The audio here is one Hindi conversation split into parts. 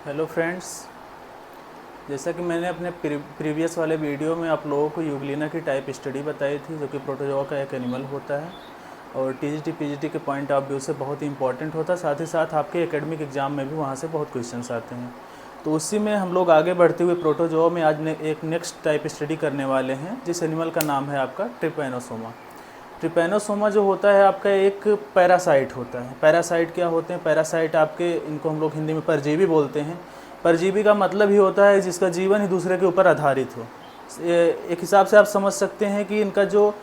हेलो फ्रेंड्स, जैसा कि मैंने अपने प्रीवियस वाले वीडियो में आप लोगों को यूग्लिना की टाइप स्टडी बताई थी, जो कि प्रोटोजोआ का एक एनिमल होता है और टीजीटी पीजीटी के पॉइंट ऑफ व्यू से बहुत ही इंपॉर्टेंट होता है। साथ ही साथ आपके एकेडमिक एग्जाम में भी वहाँ से बहुत क्वेश्चंस आते हैं। तो उसी में हम लोग आगे बढ़ते हुए प्रोटोजोआ में आज एक नेक्स्ट टाइप स्टडी करने वाले हैं, जिस एनिमल का नाम है आपका ट्रिपैनोसोमा। ट्रिपैनोसोमा जो होता है आपका एक पैरासाइट होता है। पैरासाइट क्या होते हैं? पैरासाइट आपके, इनको हम लोग हिंदी में परजीवी बोलते हैं। परजीवी का मतलब ही होता है जिसका जीवन ही दूसरे के ऊपर आधारित हो। एक हिसाब से आप समझ सकते हैं कि इनका जो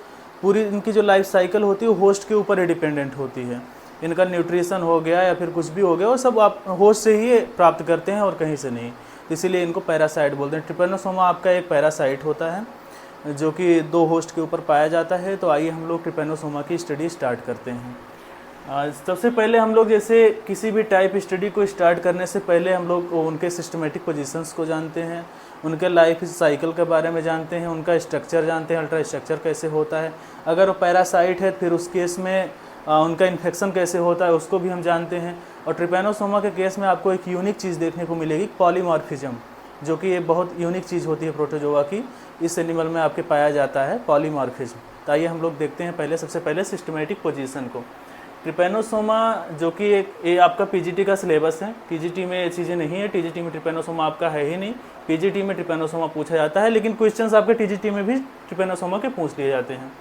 इनकी जो लाइफ साइकिल होती है वो होस्ट के ऊपर ही डिपेंडेंट होती है। इनका न्यूट्रिशन हो गया या फिर कुछ भी हो गया, वो सब आप होस्ट से ही प्राप्त करते हैं और कहीं से नहीं। इसीलिए इनको पैरासाइट बोलते हैं। ट्रिपैनोसोमा आपका एक पैरासाइट होता है जो कि 2 होस्ट के ऊपर पाया जाता है। तो आइए हम लोग ट्रिपैनोसोमा की स्टडी स्टार्ट करते हैं। सबसे पहले हम लोग जैसे किसी भी टाइप स्टडी को स्टार्ट करने से पहले हम लोग उनके सिस्टमेटिक पोजीशंस को जानते हैं, उनके लाइफ साइकिल के बारे में जानते हैं, उनका स्ट्रक्चर जानते हैं, अल्ट्रा स्ट्रक्चर कैसे होता है। अगर वो पैरासाइट है फिर उस केस में उनका इन्फेक्शन कैसे होता है उसको भी हम जानते हैं। और ट्रिपैनोसोमा के केस में आपको एक यूनिक चीज़ देखने को मिलेगी, पॉलीमॉर्फिज्म, जो कि ये बहुत यूनिक चीज़ होती है प्रोटोजोआ की। इस एनिमल में आपके पाया जाता है पॉलीमॉर्फिज्म। तो आइए हम लोग देखते हैं सबसे पहले सिस्टमेटिक पोजीशन को। ट्रिपैनोसोमा जो कि ये आपका पीजीटी का सिलेबस है। टीजीटी में ये चीज़ें नहीं है, टीजीटी में ट्रिपैनोसोमा आपका है ही नहीं। पीजीटी में ट्रिपैनोसोमा पूछा जाता है, लेकिन क्वेश्चंस आपके टीजीटी में भी ट्रिपैनोसोमा के पूछ लिए जाते हैं।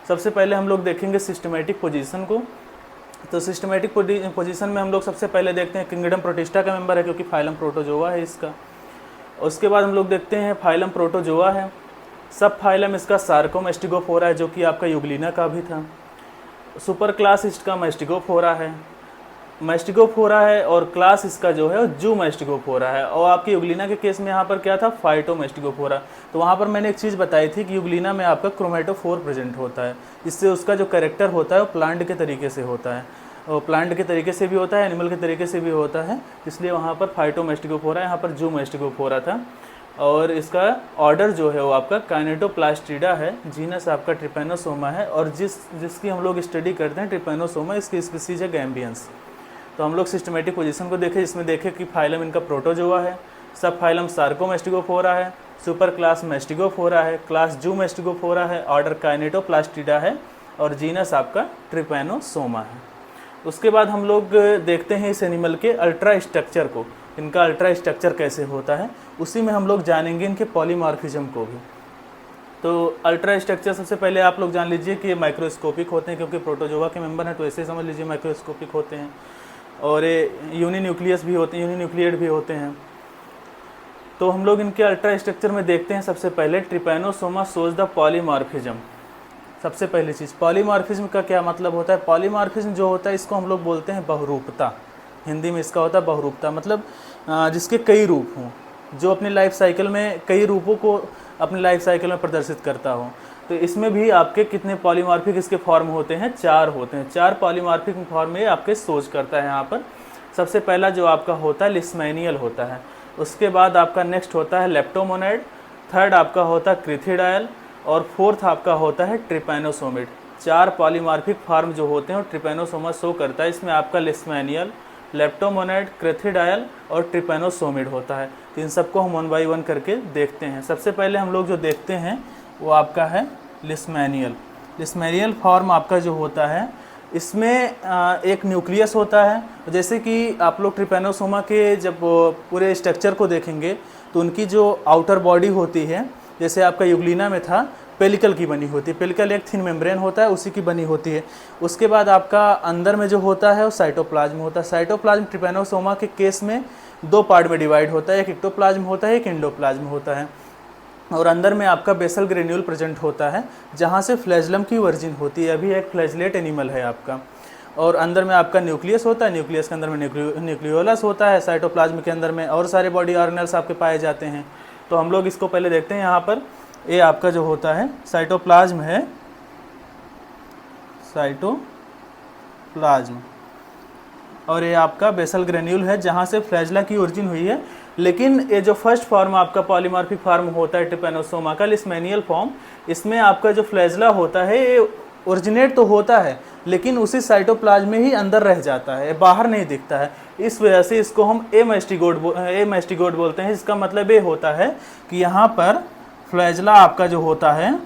सबसे पहले हम लोग देखेंगे सिस्टमेटिक पोजीशन को। तो सिस्टमेटिक पोजीशन में हम लोग सबसे पहले देखते हैं किंगडम प्रोटिस्टा का मेंबर है, क्योंकि फाइलम प्रोटोजोआ है इसका। उसके बाद हम लोग देखते हैं फाइलम प्रोटोजोआ है। सब फाइलम इसका सार्कोमेस्टिगोफोरा है, जो कि आपका यूग्लिना का भी था। सुपर क्लास इसका मेस्टिगोफोरा है, और क्लास इसका जो है जू मेस्टिगोफोरा है। और आपकी यूग्लिना के केस में यहाँ पर क्या था? फाइटोमेस्टिगोफोरा। तो वहाँ पर मैंने एक चीज़ बताई थी कि यूग्लिना में आपका क्रोमेटोफोर प्रेजेंट होता है। इससे उसका जो कैरेक्टर होता है वो प्लांट के तरीके से होता है, और प्लांट के तरीके से भी होता है, एनिमल के तरीके से भी होता है। इसलिए वहाँ पर फाइटोमेस्टिगोफोरा, यहाँ पर जू मेस्टिगोफोरा था। और इसका ऑर्डर जो है वो आपका काइनेटोप्लास्टिडा है, जीनस आपका ट्रिपैनोसोमा है। और जिसकी हम लोग स्टडी करते हैं ट्रिपैनोसोमा, इसकी स्पीसीज है गैम्बियंस। तो हम लोग सिस्टमेटिक पोजीशन को देखें, जिसमें देखें कि फाइलम इनका प्रोटोजोआ है, सब फाइलम सार्कोमेस्टिगोफोरा है, सुपर क्लास मेस्टिगोफोरा है, क्लास जू मेस्टिगोफोरा है, ऑर्डर काइनेटोप्लास्टिडा है, और जीनस आपका ट्रिपैनोसोमा है। उसके बाद हम लोग देखते हैं इस एनिमल के अल्ट्रा स्ट्रक्चर को, इनका अल्ट्रा स्ट्रक्चर कैसे होता है। उसी में हम लोग जानेंगे इनके पॉलीमॉर्फिज्म को भी। तो अल्ट्रा स्ट्रक्चर सबसे पहले आप लोग जान लीजिए कि ये माइक्रोस्कोपिक होते हैं, क्योंकि प्रोटोजोआ के मेंबर हैं तो ऐसे समझ लीजिए माइक्रोस्कोपिक होते हैं। और ये यूनिन्यूक्लियस भी होते हैं, यूनिन्यूक्लियेट भी होते हैं। तो हम लोग इनके अल्ट्रा स्ट्रक्चर में देखते हैं सबसे पहले ट्रिपैनोसोमा शोज द पॉलीमॉर्फिज्म। सबसे पहली चीज़, पॉलीमॉर्फिज्म का क्या मतलब होता है? पॉलीमॉर्फिज्म जो होता है इसको हम लोग बोलते हैं बहुरूपता। हिंदी में इसका होता है बहुरूपता, मतलब जिसके कई रूप हों, जो अपनी लाइफ साइकिल में कई रूपों को अपनी लाइफ साइकिल में प्रदर्शित करता हो। तो इसमें भी आपके कितने पॉलीमॉर्फिक इसके फॉर्म होते हैं? 4 होते हैं। 4 पॉलीमॉर्फिक फॉर्म में आपके सोच करता है यहाँ पर। सबसे पहला जो आपका होता है लिस्मेनियल होता है। उसके बाद आपका नेक्स्ट होता है लेप्टोमोनाइड, थर्ड आपका होता है क्रिथिडायल, और फोर्थ आपका होता है ट्रिपैनोसोमिड। 4 पॉलीमॉर्फिक फॉर्म जो होते हैं ट्रिपैनोसोमा शो करता है। इसमें आपका लिस्मेनियल, लेप्टोमोनाइड, क्रिथिडायल और ट्रिपैनोसोमिड होता है। तो इन सबको हम 1 बाय 1 करके देखते हैं। सबसे पहले हम लोग जो देखते हैं वो आपका है लिस्मेनियल। लिस्मेनियल फॉर्म आपका जो होता है इसमें एक न्यूक्लियस होता है। जैसे कि आप लोग ट्रिपैनोसोमा के जब पूरे स्ट्रक्चर को देखेंगे तो उनकी जो आउटर बॉडी होती है, जैसे आपका यूग्लिना में था, पेलिकल की बनी होती है। पेलिकल एक थिन मेम्ब्रेन होता है, उसी की बनी होती है। उसके बाद आपका अंदर में जो होता है वो साइटोप्लाज्म होता है। साइटोप्लाज्म ट्रिपैनोसोमा के केस में 2 पार्ट में डिवाइड होता है, एक एक्टोप्लाज्म होता है, एक एंडोप्लाज्म होता है। और अंदर में आपका बेसल ग्रेन्यूल प्रेजेंट होता है, जहाँ से फ्लैजलम की वर्जिन होती है। अभी एक फ्लैजलेट एनिमल है आपका। और अंदर में आपका न्यूक्लियस होता है, न्यूक्लियस के अंदर में न्यूक्लियोलस होता है। साइटोप्लाज्म के अंदर में और सारे बॉडी ऑर्गेनल्स आपके पाए जाते हैं। तो हम लोग इसको पहले देखते हैं। यहाँ पर ये आपका जो होता है साइटोप्लाज्म है, साइटोप्लाज्म, और ये आपका बेसल ग्रेन्यूल है, जहाँ से फ्लैजला की ओरिजिन हुई है। लेकिन ये जो फर्स्ट फॉर्म आपका पॉलीमॉर्फिक फॉर्म होता है ट्रिपैनोसोमा का, लिस्मेनियल फॉर्म, इसमें आपका जो फ्लैजला होता है ये ओरिजिनेट तो होता है लेकिन उसी साइटोप्लाज्म में ही अंदर रह जाता है, बाहर नहीं दिखता है। इस वजह से इसको हम एमास्टिगोट बोलते हैं। इसका मतलब ये होता है कि यहाँ पर फ्लैजला आपका जो होता है,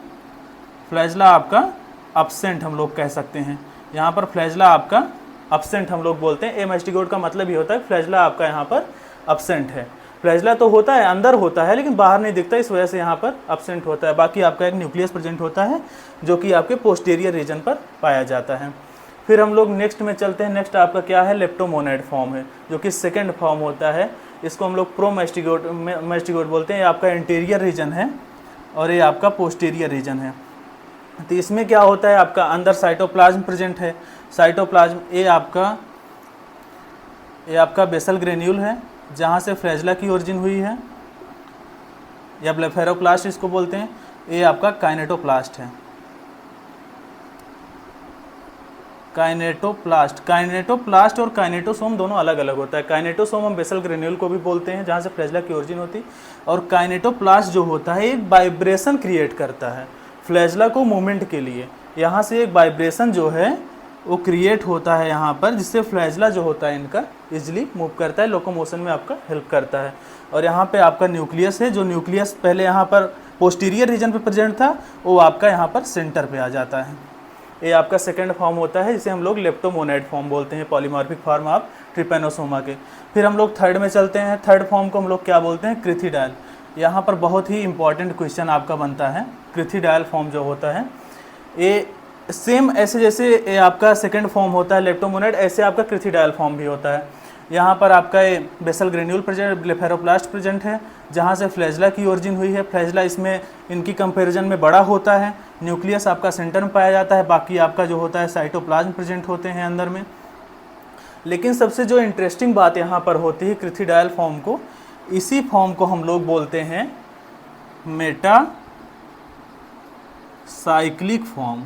फ्लैजला आपका अब्सेंट हम लोग कह सकते हैं। यहाँ पर फ्लैजला आपका अब्सेंट हम लोग बोलते हैं। एमास्टिगोट का मतलब ये होता है फ्लैजला आपका यहाँ पर अब्सेंट है। फ्लैजला तो होता है, अंदर होता है, लेकिन बाहर नहीं दिखता, इस वजह से यहाँ पर अब्सेंट होता है। बाकी आपका एक न्यूक्लियस प्रेजेंट होता है जो कि आपके पोस्टीरियर रीजन पर पाया जाता है। फिर हम लोग नेक्स्ट में चलते हैं। नेक्स्ट आपका क्या है, लेप्टोमोनाइड फॉर्म है, जो कि सेकेंड फॉर्म होता है। इसको हम लोग प्रोमास्टिगोट बोलते हैं। ये आपका इंटीरियर रीजन है और ये आपका पोस्टीरियर रीजन है। तो इसमें क्या होता है, आपका अंदर साइटोप्लाज्म प्रेजेंट है। साइटोप्लाज्म ये आपका बेसल ग्रेन्यूल है जहाँ से फ्लैजला की ओरिजिन हुई है, या ब्लेफेरोप्लास्ट इसको बोलते हैं। ये आपका काइनेटोप्लास्ट है। काइनेटोप्लास्ट और काइनेटोसोम दोनों अलग अलग होता है। काइनेटोसोम हम बेसल ग्रेन्यूल को भी बोलते हैं जहाँ से फ्लैजला की ओरिजिन होती है, और काइनेटोप्लास्ट जो होता है एक वाइब्रेशन क्रिएट करता है फ्लैजला को मूवमेंट के लिए। यहाँ से एक वाइब्रेशन जो है वो क्रिएट होता है यहाँ पर, जिससे फ्लैजला जो होता है इनका इजीली मूव करता है, लोकोमोशन में आपका हेल्प करता है। और यहाँ पे आपका न्यूक्लियस है, जो न्यूक्लियस पहले यहाँ पर पोस्टीरियर रीजन पे प्रेजेंट था, वो आपका यहाँ पर सेंटर पे आ जाता है। ये आपका सेकंड फॉर्म होता है, जिसे हम लोग लेप्टोमोनाइड फॉर्म बोलते हैं, पॉलीमॉर्फिक फॉर्म ऑफ ट्रिपेनोसोमा के। फिर हम लोग थर्ड में चलते हैं। थर्ड फॉर्म को हम लोग क्या बोलते हैं, क्रिथिडाइल। यहाँ पर बहुत ही इंपॉर्टेंट क्वेश्चन आपका बनता है। क्रिथिडाइल फॉर्म जो होता है ये सेम ऐसे जैसे ये आपका सेकंड फॉर्म होता है लेप्टोमोनाइड, ऐसे आपका क्रिथिडाइल फॉर्म भी होता है। यहाँ पर आपका ये बेसल ग्रेन्यूल प्रेजेंट, ब्लेफेरोप्लास्ट प्रेजेंट है, जहाँ से फ्लैजला की ओरिजिन हुई है। फ्लैजला इसमें इनकी कंपैरिजन में बड़ा होता है। न्यूक्लियस आपका सेंटर में पाया जाता है, बाकी आपका जो होता है साइटोप्लाज्म प्रेजेंट होते हैं अंदर में। लेकिन सबसे जो इंटरेस्टिंग बात यहाँ पर होती है क्रिथिडाइल फॉर्म को, इसी फॉर्म को हम लोग बोलते हैं मेटासाइक्लिक फॉर्म।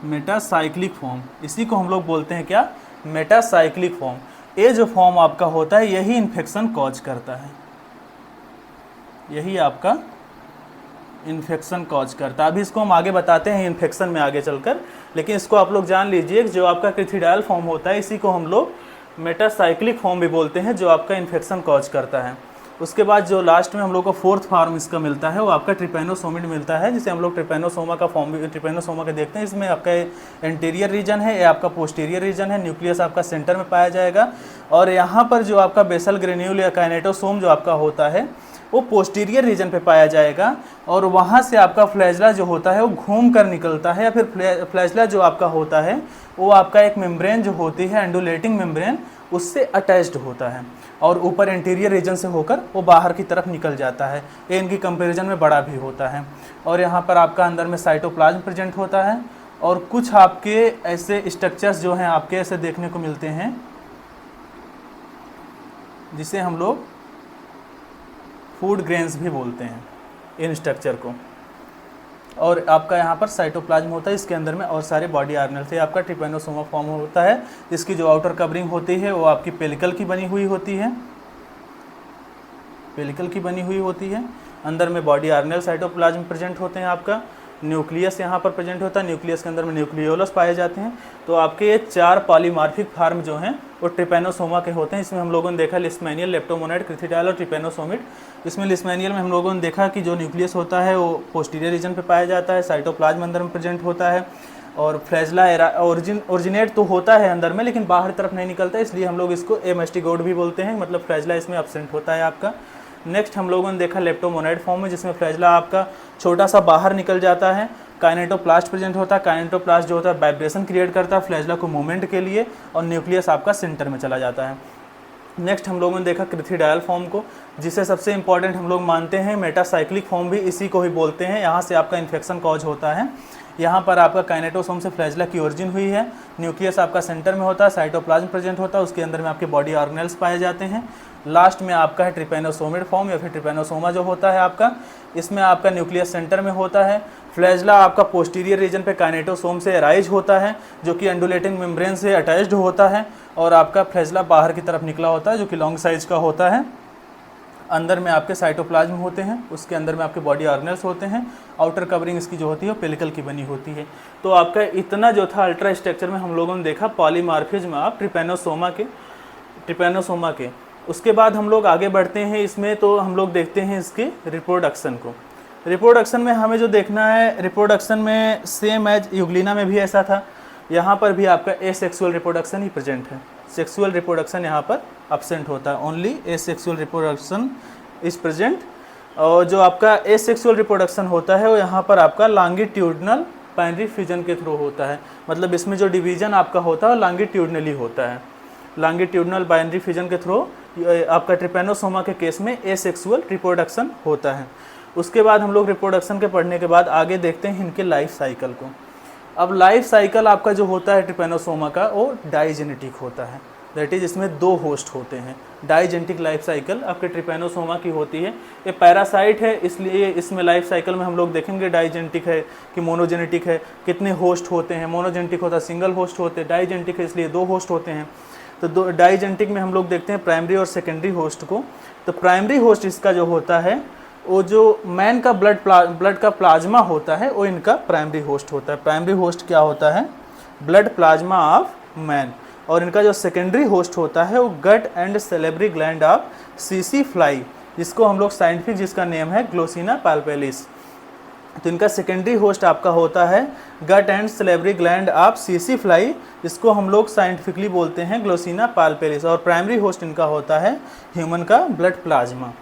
मेटासाइक्लिक फॉर्म, इसी को हम लोग बोलते हैं क्या, मेटासाइक्लिक फॉर्म। ये जो फॉर्म आपका होता है यही इन्फेक्शन कॉज करता है, यही आपका इन्फेक्शन कॉज करता है। अभी इसको हम आगे बताते हैं इन्फेक्शन में आगे चलकर, लेकिन इसको आप लोग जान लीजिए कि जो आपका क्रिथिडाइल फॉर्म होता है इसी को हम लोग मेटासाइक्लिक फॉर्म भी बोलते हैं, जो आपका इन्फेक्शन कॉज करता है। उसके बाद जो लास्ट में हम लोग को फोर्थ फॉर्म इसका मिलता है वो आपका ट्रिपेनोसोमिड मिलता है, जिसे हम लोग ट्रिपेनोसोमा का फॉर्म भी ट्रिपेनोसोमा का देखते हैं। इसमें आपका इंटीरियर रीजन है, ये आपका पोस्टीरियर रीजन है। न्यूक्लियस आपका सेंटर में पाया जाएगा, और यहाँ पर जो आपका बेसल ग्रेन्यूल या काइनेटोसोम जो आपका होता है वो पोस्टीरियर रीजन पे पाया जाएगा, और वहाँ से आपका फ्लैजला जो होता है वो घूम कर निकलता है, या फिर फ्लैजला जो आपका होता है वो आपका एक मेम्ब्रेन जो होती है एंडुलेटिंग मेम्ब्रेन, उससे अटैच्ड होता है, और ऊपर इंटीरियर रीजन से होकर वो बाहर की तरफ निकल जाता है। ये इनकी कंपैरिजन में बड़ा भी होता है। और यहाँ पर आपका अंदर में साइटोप्लाज्म प्रेजेंट होता है, और कुछ आपके ऐसे स्ट्रक्चर्स जो हैं आपके ऐसे देखने को मिलते हैं, जिसे हम लोग फूड ग्रेन्स भी बोलते हैं इन स्ट्रक्चर को। और आपका यहाँ पर साइटोप्लाज्म होता है, इसके अंदर में और सारे बॉडी ऑर्गेनल्स है। आपका ट्रिपेनोसोमा फॉर्म होता है, जिसकी जो आउटर कवरिंग होती है वो आपकी पेलिकल की बनी हुई होती है, पेलिकल की बनी हुई होती है। अंदर में बॉडी ऑर्गेनल साइटोप्लाज्म प्रेजेंट होते हैं। आपका न्यूक्लियस यहाँ पर प्रेजेंट होता है, न्यूक्लियस के अंदर में न्यूक्लियोलस पाए जाते हैं। तो आपके ये 4 पॉलीमॉर्फिक फॉर्म जो हैं वो ट्रिपेनोसोमा के होते हैं। इसमें हम लोगों ने देखा लिस्मेनियल, लेप्टोमोनाइड, क्रिथिडाइल और ट्रिपेनोसोमिड। इसमें लिस्मेनियल में हम लोगों ने देखा कि जो न्यूक्लियस होता है वो पोस्टीरियर रीजन पे पाया जाता है, साइटोप्लाज्म अंदर में प्रेजेंट होता है, और फ्लैजला ओरिजिनेट तो होता है अंदर में लेकिन बाहर तरफ नहीं निकलता, इसलिए हम लोग इसको एमास्टिगोट भी बोलते हैं, मतलब फ्लैजला इसमें अब्सेंट होता है आपका। नेक्स्ट हम लोगों ने देखा लेप्टोमोनाइड फॉर्म में, जिसमें फ्लैजला आपका छोटा सा बाहर निकल जाता है। काइनेटोप्लास्ट प्रेजेंट होता है, काइनेटोप्लास्ट जो होता है वाइब्रेशन क्रिएट करता है फ्लैजला को मूवमेंट के लिए, और न्यूक्लियस आपका सेंटर में चला जाता है। नेक्स्ट हम लोगों ने देखा क्रिथिडाइल फॉर्म को, जिसे सबसे इंपॉर्टेंट हम लोग मानते हैं। मेटासाइक्लिक फॉर्म भी इसी को ही बोलते हैं, यहाँ से आपका इन्फेक्शन कॉज होता है। यहाँ पर आपका काइनेटोसोम से फ्लैजला की ओरिजिन हुई है, न्यूक्लियस आपका सेंटर में होता है, साइटोप्लाज्म प्रेजेंट होता है, उसके अंदर में आपके बॉडी ऑर्गेनल्स पाए जाते हैं। लास्ट में आपका है ट्रिपेनोसोमिड फॉर्म या फिर ट्रिपेनोसोमा जो होता है आपका, इसमें आपका न्यूक्लियस सेंटर में होता है। फ्लैजला आपका पोस्टीरियर रीजन पे काइनेटोसोम से अराइज होता है, जो कि एंडुलेटिंग मेम्ब्रेन से अटैच्ड होता है, और आपका फ्लैजला बाहर की तरफ निकला होता है, जो कि लॉन्ग साइज का होता है। अंदर में आपके साइटोप्लाज्म होते हैं, उसके अंदर में आपके बॉडी ऑर्गेनल्स होते हैं, आउटर कवरिंग इसकी जो होती है वो पेलिकल की बनी होती है। तो आपका इतना जो था अल्ट्रा स्ट्रक्चर में हम लोगों ने देखा पॉलीमार्फिज्म आप ट्रिपेनोसोमा के। उसके बाद हम लोग आगे बढ़ते हैं इसमें, तो हम लोग देखते हैं इसके रिप्रोडक्शन को। रिप्रोडक्शन में हमें जो देखना है, रिप्रोडक्शन में सेम एज यूग्लिना में भी ऐसा था, यहाँ पर भी आपका एसेक्सुअल रिप्रोडक्शन ही प्रेजेंट है। सेक्सुअल रिप्रोडक्शन यहाँ पर अब्सेंट होता है, only asexual reproduction is present. और जो आपका एसेक्सुअल रिप्रोडक्शन होता है वो यहाँ पर आपका लॉन्गिट्यूडनल बाइनरी फ्यूजन के थ्रू होता है। मतलब इसमें जो डिवीजन आपका होता है वो लॉन्गिट्यूडनली होता है, लॉन्गिट्यूडनल बाइनरी फ्यूजन के थ्रू आपका ट्रिपेनोसोमा के केस में एसेक्सुअल रिप्रोडक्शन होता है। उसके बाद हम लोग रिप्रोडक्शन के पढ़ने के बाद आगे देखते हैं इनके लाइफ साइकिल को। अब लाइफ साइकिल आपका जो होता है ट्रिपेनोसोमा का वो डाइजेनेटिक होता है, दैट इज इसमें 2 होस्ट होते हैं। डाइजेनेटिक लाइफ साइकिल आपके ट्रिपेनोसोमा की होती है। ये पैरासाइट है, इसलिए इसमें लाइफ साइकिल में हम लोग देखेंगे डाइजेनेटिक है कि मोनोजेनेटिक है, कितने होस्ट होते हैं। मोनोजेनेटिक होता है सिंगल होस्ट होते हैं, डाइजेनेटिक है इसलिए 2 होस्ट होते हैं। तो डाइजेनेटिक में हम लोग देखते हैं प्राइमरी और सेकेंडरी होस्ट को। तो प्राइमरी होस्ट इसका जो होता है वो जो मैन का ब्लड का प्लाज्मा होता है वो इनका प्राइमरी होस्ट होता है। प्राइमरी होस्ट क्या होता है? Blood plasma of man. और इनका जो सेकेंडरी होस्ट होता है वो gut and salivary gland of सीसी फ्लाई, जिसको हम लोग साइंटिफिक जिसका नेम है ग्लोसिना पाल्पेलिस। तो इनका सेकेंडरी होस्ट आपका होता है gut and salivary gland of सीसी फ्लाई, जिसको हम लोग साइंटिफिकली बोलते हैं ग्लोसिना पाल्पेलिस। और प्राइमरी होस्ट इनका होता है ह्यूमन का ब्लड प्लाज्मा।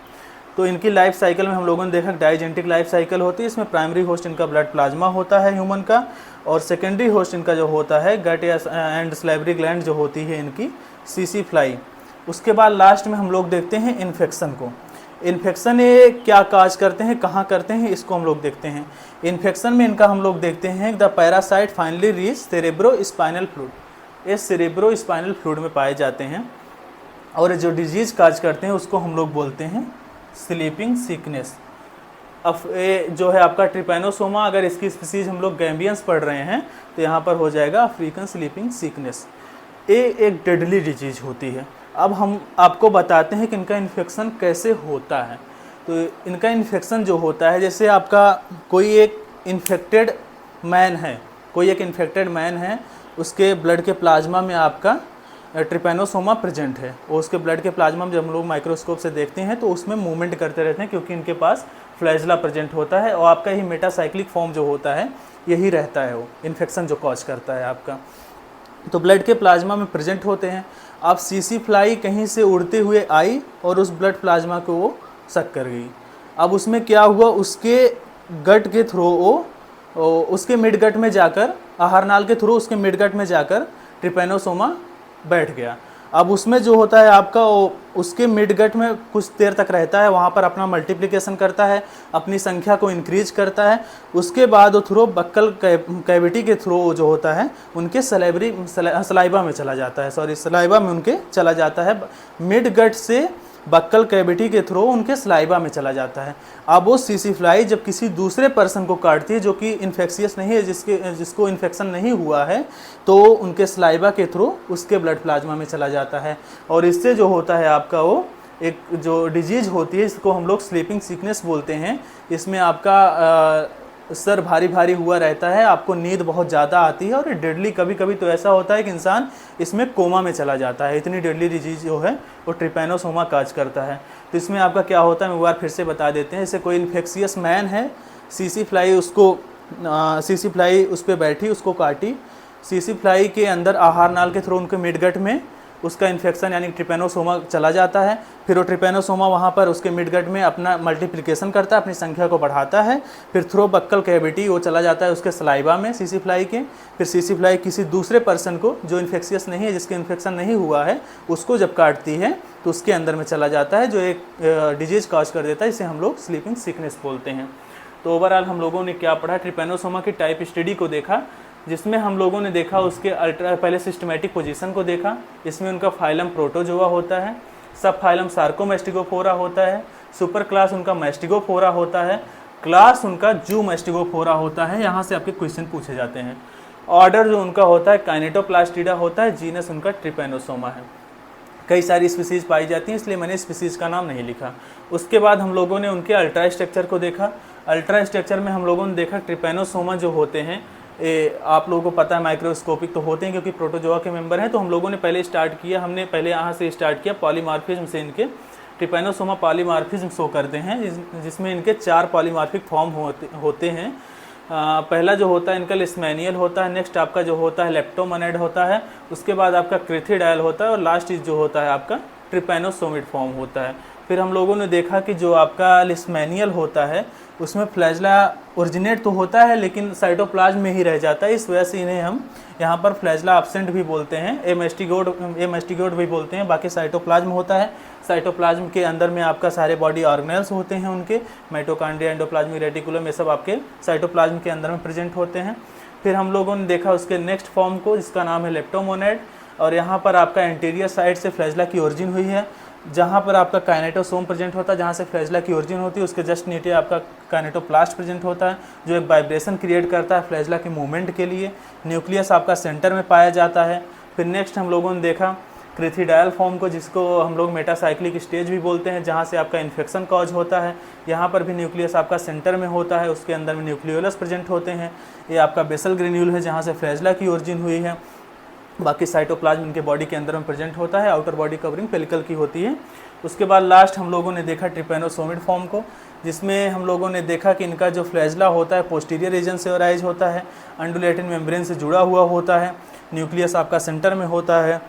तो इनकी लाइफ साइकिल में हम लोगों ने देखा डाइजेनेटिक लाइफ साइकिल होती है, इसमें प्राइमरी होस्ट इनका ब्लड प्लाज्मा होता है ह्यूमन का, और सेकेंडरी होस्ट इनका जो होता है गट एंड सेलेब्री ग्लैंड जो होती है इनकी सीसी फ्लाई। उसके बाद लास्ट में हम लोग देखते हैं इन्फेक्शन को। इन्फेक्शन ये क्या काज करते हैं, कहाँ करते हैं, इसको हम लोग देखते हैं। इन्फेक्शन में इनका हम लोग देखते हैं the parasite finally reach cerebro spinal fluid. ये सेरेब्रो स्पाइनल फ्लूइड में पाए जाते हैं, और जो डिजीज काज करते हैं उसको हम लोग बोलते हैं स्लीपिंग सिकनेस। अब ये जो है आपका ट्रिपेनोसोमा, अगर इसकी स्पीसीज हम लोग गैम्बियंस पढ़ रहे हैं तो यहाँ पर हो जाएगा अफ्रीकन स्लीपिंग सिकनेस। ये एक डेडली डिजीज होती है। अब हम आपको बताते हैं कि इनका इन्फेक्शन कैसे होता है। तो इनका इन्फेक्शन जो होता है, जैसे आपका कोई एक इन्फेक्टेड मैन है, उसके ब्लड के प्लाज्मा में आपका ट्रिपेनोसोमा प्रेजेंट है, और उसके ब्लड के प्लाज्मा में जब हम लोग माइक्रोस्कोप से देखते हैं तो उसमें मूवमेंट करते रहते हैं, क्योंकि इनके पास फ्लैजला प्रेजेंट होता है, और आपका ही मेटासाइक्लिक फॉर्म जो होता है यही रहता है वो इन्फेक्शन जो कॉज करता है आपका। तो ब्लड के प्लाज्मा में प्रेजेंट होते हैं। अब सीसी फ्लाई कहीं से उड़ते हुए आई और उस ब्लड प्लाज्मा को वो सक कर गई। अब उसमें क्या हुआ, उसके गट के थ्रू वो उसके मिड गट में जाकर, आहार नाल के थ्रू उसके मिड गट में जाकर ट्रिपेनोसोमा बैठ गया। अब उसमें जो होता है आपका उसके मिड गट में कुछ देर तक रहता है, वहाँ पर अपना मल्टीप्लिकेशन करता है, अपनी संख्या को इंक्रीज करता है। उसके बाद वो थ्रू बक्कल कैविटी के थ्रू जो होता है उनके सलाइवा में चला जाता है, सलाइवा में उनके चला जाता है। मिड गट से बक्कल कैविटी के थ्रू उनके सलाइवा में चला जाता है। अब वो सीसी फ्लाई जब किसी दूसरे पर्सन को काटती है जो कि इन्फेक्शियस नहीं है, जिसको इन्फेक्शन नहीं हुआ है, तो उनके सलाइवा के थ्रू उसके ब्लड प्लाज्मा में चला जाता है। और इससे जो होता है आपका वो एक जो डिजीज होती है, इसको हम लोग स्लीपिंग सिकनेस बोलते हैं। इसमें आपका सर भारी भारी हुआ रहता है, आपको नींद बहुत ज़्यादा आती है, और डेडली कभी कभी तो ऐसा होता है कि इंसान इसमें कोमा में चला जाता है। इतनी डेडली डिजीज जो है वो ट्रिपेनोसोमा काज करता है। तो इसमें आपका क्या होता है, मैं एक बार फिर से बता देते हैं। जैसे कोई इन्फेक्शियस मैन है, सीसी फ्लाई उस पर बैठी, उसको काटी, सीसी फ्लाई के अंदर आहार नाल के थ्रू उनके मिडगट में उसका इन्फेक्शन यानी ट्रिपेनोसोमा चला जाता है। फिर वो ट्रिपेनोसोमा वहाँ पर उसके मिडगट में अपना मल्टीप्लिकेशन करता है, अपनी संख्या को बढ़ाता है। फिर थ्रू बक्कल कैविटी वो चला जाता है उसके सलाइवा में सीसी फ्लाई के। फिर सीसी फ्लाई किसी दूसरे पर्सन को जो इन्फेक्शियस नहीं है, जिसके इन्फेक्शन नहीं हुआ है, उसको जब काटती है तो उसके अंदर में चला जाता है, जो एक डिजीज़ कॉज कर देता है। इसे हम लोग स्लीपिंग सिकनेस बोलते हैं। तो ओवरऑल हम लोगों ने क्या पढ़ा, ट्रिपेनोसोमा की टाइप स्टडी को देखा, जिसमें हम लोगों ने देखा उसके पहले सिस्टमेटिक पोजीशन को देखा। इसमें उनका फाइलम प्रोटोजोआ होता है, सब फाइलम सार्कोमेस्टिगोफोरा होता है, सुपर क्लास उनका मेस्टिगोफोरा होता है, क्लास उनका जू मेस्टिगोफोरा होता है। यहाँ से आपके क्वेश्चन पूछे जाते हैं। ऑर्डर जो उनका होता है काइनेटोप्लास्टिडा होता है, जीनस उनका ट्रिपेनोसोमा है। कई सारी स्पीसीज़ पाई जाती हैं, इसलिए मैंने स्पीसीज़ का नाम नहीं लिखा। उसके बाद हम लोगों ने उनके अल्ट्रा स्ट्रक्चर को देखा। अल्ट्रा स्ट्रक्चर में हम लोगों ने देखा ट्रिपैनोसोमा जो होते हैं, आप लोगों को पता है माइक्रोस्कोपिक तो होते हैं क्योंकि प्रोटोजोआ के मेंबर हैं। तो हम लोगों ने पहले स्टार्ट किया, हमने पहले यहाँ से स्टार्ट किया पॉलीमार्फिज्म से। इनके ट्रिपैनोसोमा पॉलीमार्फिज्म शो करते हैं जिसमें इनके 4 पॉलीमार्फिक फॉर्म होते हैं। पहला जो होता है इनका लिस्मेनियल होता है, नेक्स्ट आपका जो होता है लेप्टोमोनेड होता है, उसके बाद आपका क्रिथिडायल होता है और लास्ट जो होता है आपका ट्रिपैनोसोमिड फॉर्म होता है। फिर हम लोगों ने देखा कि जो आपका लिस्मेनियल होता है उसमें फ्लैजला ओरिजिनेट तो होता है लेकिन साइटोप्लाज्म में ही रह जाता है, इस वजह से इन्हें हम यहाँ पर फ्लैजला एब्सेंट भी बोलते हैं, एमेस्टिगोड भी बोलते हैं। बाकी साइटोप्लाज्म होता है, साइटोप्लाज्म के अंदर में आपका सारे बॉडी ऑर्गेनेल्स होते हैं, उनके माइटोकॉन्ड्रिया, एंडोप्लाज्मिक रेटिकुलम, ये सब आपके साइटोप्लाज्म के अंदर में प्रेजेंट होते हैं। फिर हम लोगों ने देखा उसके नेक्स्ट फॉर्म को जिसका नाम है लेप्टोमोनेड, और यहाँ पर आपका एंटीरियर साइड से फ्लैजला की ओरिजिन हुई है। जहाँ पर आपका काइनेटोसोम प्रेजेंट होता है, जहाँ से फ्लैजला की ओरिजिन होती है, उसके जस्ट नीचे आपका काइनेटोप्लास्ट प्रेजेंट होता है जो एक वाइब्रेशन क्रिएट करता है फ्लैजला के मूवमेंट के लिए। न्यूक्लियस आपका सेंटर में पाया जाता है। फिर नेक्स्ट हम लोगों ने देखा क्रिथिडायल फॉर्म को, जिसको हम लोग मेटासाइक्लिक स्टेज भी बोलते हैं, जहाँ से आपका इन्फेक्शन कॉज होता है। यहाँ पर भी न्यूक्लियस आपका सेंटर में होता है, उसके अंदर में न्यूक्लियोलस प्रेजेंट होते हैं। ये आपका बेसल ग्रेन्यूल है जहाँ से फ्लैजला की ओरिजिन हुई है। बाकी साइटोप्लाज्म इनके बॉडी के अंदर में प्रेजेंट होता है, आउटर बॉडी कवरिंग पेलिकल की होती है। उसके बाद लास्ट हम लोगों ने देखा ट्रिपैनोसोमिड फॉर्म को, जिसमें हम लोगों ने देखा कि इनका जो फ्लैजला होता है पोस्टीरियर रीजन से अराइज होता है, अंडुलेटिन मेम्ब्रेन से जुड़ा हुआ होता है, न्यूक्लियस आपका सेंटर में होता है,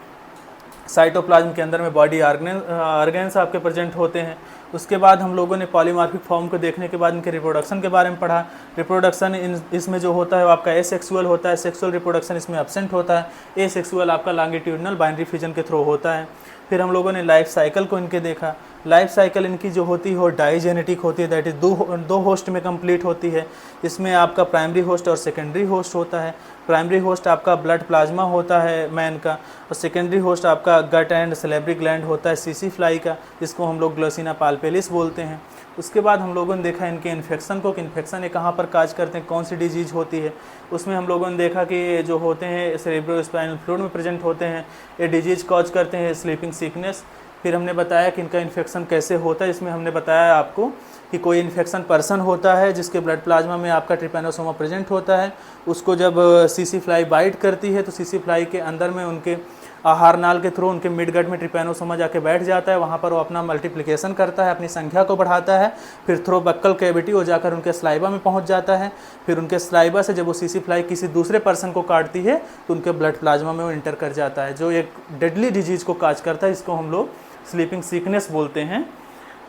साइटोप्लाज्म के अंदर में बॉडी ऑर्गेन्स आपके प्रेजेंट होते हैं। उसके बाद हम लोगों ने पॉलीमार्फिक फॉर्म को देखने के बाद इनके रिप्रोडक्शन के बारे में पढ़ा। रिप्रोडक्शन इसमें जो होता है वो आपका एसेक्सुअल होता है, सेक्सुअल रिप्रोडक्शन इसमें एब्सेंट होता है। एसेक्सुअल आपका लॉन्गिट्यूडिनल बाइनरी फिजन के थ्रू होता है। फिर हम लोगों ने लाइफ साइकिल को इनके देखा। लाइफ साइकिल इनकी जो होती है वो डाइजेनेटिक होती है, दैट इज़ दो होस्ट में कंप्लीट होती है। इसमें आपका प्राइमरी होस्ट और सेकेंडरी होस्ट होता है। प्राइमरी होस्ट आपका ब्लड प्लाज्मा होता है मैन का, और सेकेंडरी होस्ट आपका गट एंड सैलिवरी ग्लैंड होता है सीसी फ्लाई का, जिसको हम लोग ग्लोसिना पाल्पेलिस बोलते हैं। उसके बाद हम लोगों ने देखा इनके इन्फेक्शन को कि इन्फेक्शन ये कहाँ पर काज करते हैं, कौन सी डिजीज होती है। उसमें हम लोगों ने देखा कि जो होते हैं सेरेब्रोस्पाइनल फ्लूइड में प्रेजेंट होते हैं, ये डिजीज कॉज करते हैं स्लीपिंग सिकनेस। फिर हमने बताया कि इनका इन्फेक्शन कैसे होता है, इसमें हमने बताया आपको कि कोई इन्फेक्शन पर्सन होता है जिसके ब्लड प्लाज्मा में आपका ट्रिपैनोसोमा प्रेजेंट होता है, उसको जब सीसी फ्लाई बाइट करती है तो सीसी फ्लाई के अंदर में उनके आहार नाल के थ्रू उनके मिड गट में ट्रिपैनोसोमा जाके बैठ जाता है। वहाँ पर वो अपना मल्टीप्लिकेशन करता है, अपनी संख्या को बढ़ाता है। फिर थ्रो बक्कल कैविटी वो जाकर उनके स्लाइबा में पहुँच जाता है। फिर उनके स्लाइबा से जब वो सीसी फ्लाई किसी दूसरे पर्सन को काटती है तो उनके ब्लड प्लाज्मा में वो इंटर कर जाता है, जो एक डेडली डिजीज़ को काज करता है। इसको हम लोग स्लीपिंग सिकनेस बोलते हैं,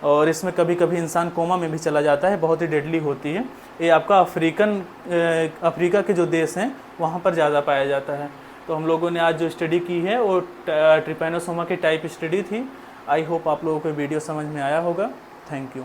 और इसमें कभी कभी इंसान कोमा में भी चला जाता है, बहुत ही डेडली होती है। ये आपका अफ्रीका के जो देश हैं वहाँ पर ज़्यादा पाया जाता है। तो हम लोगों ने आज जो स्टडी की है वो ट्रिपैनोसोमा की टाइप स्टडी थी। आई होप आप लोगों को वीडियो समझ में आया होगा। Thank you.